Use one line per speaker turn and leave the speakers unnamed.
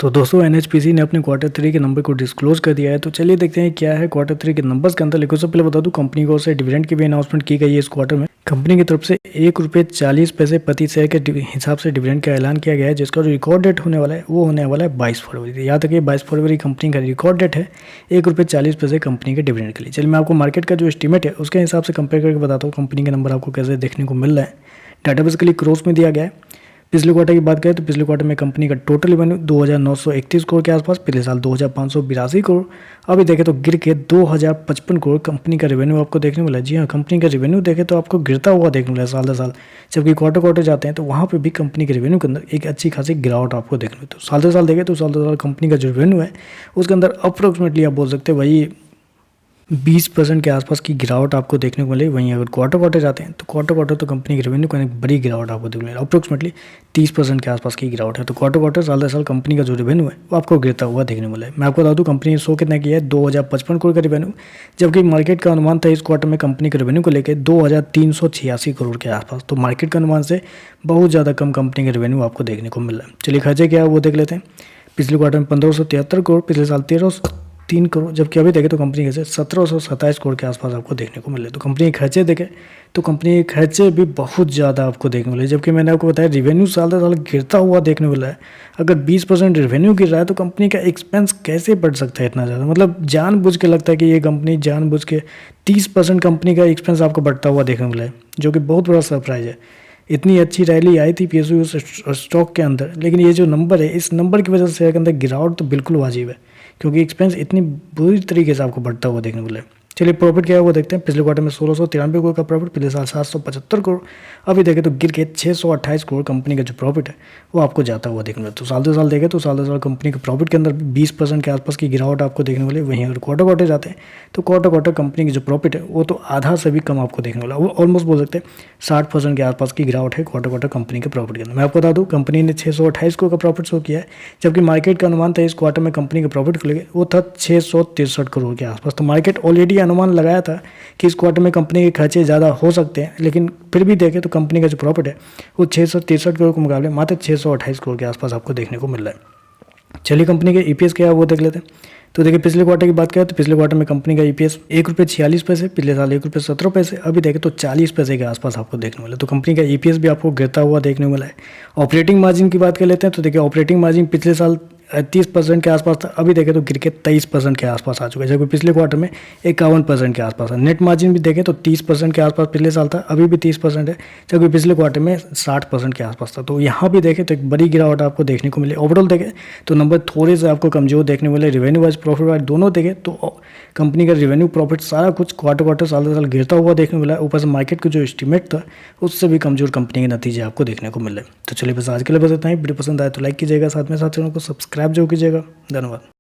तो दोस्तों एनएचपीसी ने अपने क्वार्टर 3 के नंबर को डिस्क्लोज कर दिया है। तो चलिए देखते हैं क्या है क्वार्टर 3 के नंबर्स के अंदर। लेकिन उससे पहले बता दूं, कंपनी को से डिविडेंड की भी अनाउंसमेंट की गई है। इस क्वार्टर में कंपनी की तरफ से ₹1.40 प्रति शेयर के हिसाब से डिविडेंड का ऐलान किया गया है, जिसका जो रिकॉर्ड डेट होने वाला है वो होने वाला है 22 फरवरी। याद रखिए 22 फरवरी कंपनी का रिकॉर्ड डेट है ₹1.40 कंपनी के डिविडेंड के लिए। चलिए मैं आपको मार्केट का जो एस्टीमेट है उसके हिसाब से कंपेयर करके बताता हूँ कंपनी के नंबर आपको कैसे देखने को मिल रहा है। डाटा बेसिकली क्रोस में दिया गया है। पिछले क्वार्टर की बात करें तो पिछले क्वार्टर में कंपनी का टोटल रेवेन्यू 2,931 करोड़ के आसपास, पिछले साल 2,582 करोड़। अभी देखें तो गिर के 2,055 करोड़ कंपनी का रेवेन्यू आपको देखने को मिला है। जी हाँ, कंपनी का रेवेन्यू देखें तो आपको गिरता हुआ देखने को मिला है साल दर साल। जबकि क्वार्टर क्वार्टर जाते हैं तो वहाँ पर भी कंपनी के रेवेन्यू के अंदर एक अच्छी खासी गिरावट आपको देखने को मिलती है। साल दर साल देखें तो साल दर साल कंपनी का जो रेवेन्यू है उसके अंदर अप्रोक्सीमेटली आप बोल सकते हैं वही 20% के आसपास की गिरावट आपको देखने को मिली। वहीं अगर क्वार्टर क्वार्टर जाते हैं तो क्वार्टर क्वार्टर तो कंपनी के रेवेन्यू को एक बड़ी गिरावट आपको देखने को मिली, अप्रोक्सीमेटली 30% के आसपास की गिरावट है। तो क्वार्टर क्वार्टर साल दर साल कंपनी का जो रेवेन्यू है वो आपको गिरता हुआ देखने को मिला है। मैं आपको बता दूं कंपनी ने शो कितना किया है, 2,055 करोड़ का रेवेन्यू, जबकि मार्केट का अनुमान था इस क्वार्टर में कंपनी के रेवेन्यू को लेकर 2,386 करोड़ के आसपास। तो मार्केट का अनुमान से बहुत ज़्यादा कम कंपनी का रेवेन्यू आपको देखने को मिल रहा है। चलिए खर्चे क्या है वो देख लेते हैं। पिछले क्वार्टर में 1,573 करोड़, पिछले साल 1,303 करोड़, जबकि अभी देखें तो कंपनी के 1,727 करोड़ के आसपास आपको देखने को मिले। तो कंपनी के खर्चे देखें तो कंपनी के खर्चे भी बहुत ज़्यादा आपको देखने को मिले। जबकि मैंने आपको बताया रेवेन्यू साल दर साल गिरता हुआ देखने को मिला है। अगर 20% रेवेन्यू गिर रहा है तो कंपनी का एक्सपेंस कैसे बढ़ सकता है इतना ज़्यादा। मतलब जानबूझ के लगता है कि ये कंपनी जानबूझ के 30% कंपनी का एक्सपेंस आपको बढ़ता हुआ देखने को मिला है, जो कि बहुत बड़ा सरप्राइज है। इतनी अच्छी रैली आई थी पीएसयू स्टॉक के अंदर, लेकिन ये जो नंबर है इस नंबर की वजह से शेयर के अंदर गिरावट तो बिल्कुल वाजिब है, क्योंकि एक्सपेंस इतनी बुरी तरीके से आपको बढ़ता हुआ देखने को मिला है। चलिए प्रॉफिट क्या है वो देखते हैं। पिछले क्वार्टर में 1,693 करोड़ का प्रॉफिट, पिछले साल 775 करोड़। अभी देखें तो गिर के 628 करोड़ कंपनी का जो प्रॉफिट है वो आपको जाता हुआ देखने को मिला। तो साल दर साल देखें तो साल दर साल कंपनी के प्रॉफिट के अंदर 20% के आसपास की गिरावट आपको देखने को मिली। वहीं अगर क्वार्टर क्वार्टर जाते हैं तो क्वार्टर क्वार्टर कंपनी की जो प्रॉफिट है वो तो आधा से भी कम आपको देखने को मिला। वो ऑलमोस्ट बोल सकते हैं 60% के आसपास की गिरावट है क्वार्टर क्वार्टर कंपनी के प्रॉफिट के अंदर। मैं आपको बता दूँ कंपनी ने 628 करोड़ का प्रॉफिट शो किया है, जबकि मार्केट का अनुमान था इस क्वार्टर में कंपनी के प्रॉफिट को लेकर वो था 663 करोड़ के आसपास। तो मार्केट ऑलरेडी अनुमान लगाया था कि इस क्वार्टर में कंपनी के खर्चे ज़्यादा हो सकते हैं, लेकिन फिर भी देखें तो कंपनी का जो प्रॉफिट है वो 663 करोड़ के मुकाबले मात्र 628 करोड़ के आसपास आपको देखने को मिल रहा है। चलिए कंपनी के ईपीएस क्या है वो देख लेते हैं। तो देखिए पिछले क्वार्टर की बात करें तो पिछले क्वार्टर में कंपनी का ईपीएस ₹1.46, पिछले साल ₹1.17। अभी देखें तो 40 पैसे के आसपास आपको देखने को मिला। तो कंपनी का ईपीएस भी आपको गिरता हुआ देखने को मिला है। ऑपरेटिंग मार्जिन की बात कर लेते हैं तो देखिए ऑपरेटिंग मार्जिन पिछले साल 30% के आसपास था, अभी देखें तो गिर के 23% के आसपास आ चुका है, जबकि पिछले क्वार्टर में 51% के आसपास है। नेट मार्जिन भी देखें तो 30% के आसपास पिछले साल था, अभी भी 30% है, जबकि पिछले क्वार्टर में 60% के आसपास था। तो यहाँ भी देखें तो एक बड़ी गिरावट आपको देखने को मिली। ओवरऑल देखें तो नंबर थोड़े से आपको कमजोर देखने को मिले। रेवेन्यू वाइज प्रॉफिट वाइज दोनों देखें तो कंपनी का रेवेन्यू प्रॉफिट सारा कुछ क्वार्टर क्वार्टर साल दर साल गिरता हुआ देखने को मिला। ऊपर से मार्केट का जो एस्टीमेट था उससे भी कमजोर कंपनी के नतीजे आपको देखने को मिले। तो चलिए बस आज के लिए बस इतना ही। वीडियो पसंद आए तो लाइक कीजिएगा, साथ में साथ चैनल को सब्सक्राइब जरूर कीजिएगा। धन्यवाद।